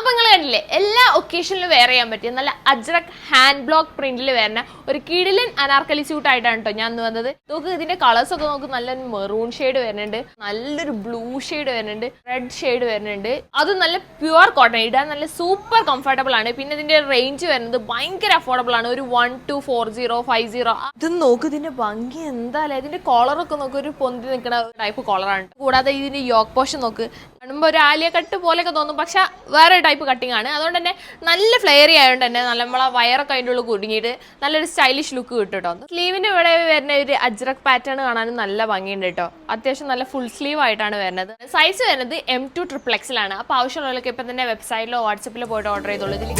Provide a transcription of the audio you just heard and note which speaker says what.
Speaker 1: അപ്പൊ നിങ്ങൾ കണ്ടില്ലേ, എല്ലാ ഒക്കേഷനിലും വെയർ ചെയ്യാൻ പറ്റിയ നല്ല അജ്രക് ഹാൻഡ് ബ്ലോക്ക് പ്രിന്റിൽ വരുന്ന ഒരു കിടിലൻ അനാർക്കലി സ്യൂട്ട് ആയിട്ടാണ് കേട്ടോ ഞാൻ വന്നത്. നോക്ക്, ഇതിന്റെ കളേഴ്സ് ഒക്കെ നോക്ക്. നല്ലൊരു മെറൂൺ ഷെയ്ഡ് വരുന്നുണ്ട്, നല്ലൊരു ബ്ലൂ ഷെയ്ഡ് വരുന്നുണ്ട്, റെഡ് ഷെയ്ഡ് വരുന്നുണ്ട്. അത് നല്ല പ്യുവർ കോട്ടൺ, ഇടാൻ നല്ല സൂപ്പർ കംഫർട്ടബിൾ ആണ്. പിന്നെ ഇതിന്റെ റേഞ്ച് വരുന്നത് ഭയങ്കര അഫോർഡബിൾ ആണ്, ഒരു 124050. ഇത് നോക്ക്, ഇതിന്റെ ഭംഗി എന്തായാലും. ഇതിന്റെ കോളറൊക്കെ നോക്ക്, ഒരു പൊന്തി നിൽക്കുന്ന ടൈപ്പ് കോളറാണ്. കൂടാതെ ഇതിന്റെ യോക്ക് പോഷൻ നോക്ക്, കാണുമ്പോൾ ഒരു ആലിയ കട്ട് പോലെയൊക്കെ തോന്നും, പക്ഷെ വേറെ ടൈപ്പ് കട്ടിങ് ആണ്. അതുകൊണ്ട് തന്നെ നല്ല ഫ്ലെയറി ആയതുകൊണ്ട് തന്നെ നല്ല നമ്മളെ വയറൊക്കെ അതിൻ്റെ ഉള്ളിൽ കുടുങ്ങിയിട്ട് നല്ലൊരു സ്റ്റൈലിഷ് ലുക്ക് കിട്ടും കേട്ടോ. സ്ലീവിന്റെ ഇവിടെ വരുന്ന ഒരു അജ്രക് പാറ്റേൺ കാണാനും നല്ല ഭംഗിയുണ്ട് കേട്ടോ. അത്യാവശ്യം നല്ല ഫുൾ സ്ലീവ് ആയിട്ടാണ് വരുന്നത്. സൈസ് വരുന്നത് M2 XXL ആണ്. അപ്പോൾ ആവശ്യമുള്ളവർക്ക് ഇപ്പം തന്നെ വെബ്സൈറ്റിലോ വാട്സപ്പിലോ പോയിട്ട് ഓർഡർ ചെയ്തോളൂ. ഇതിൽ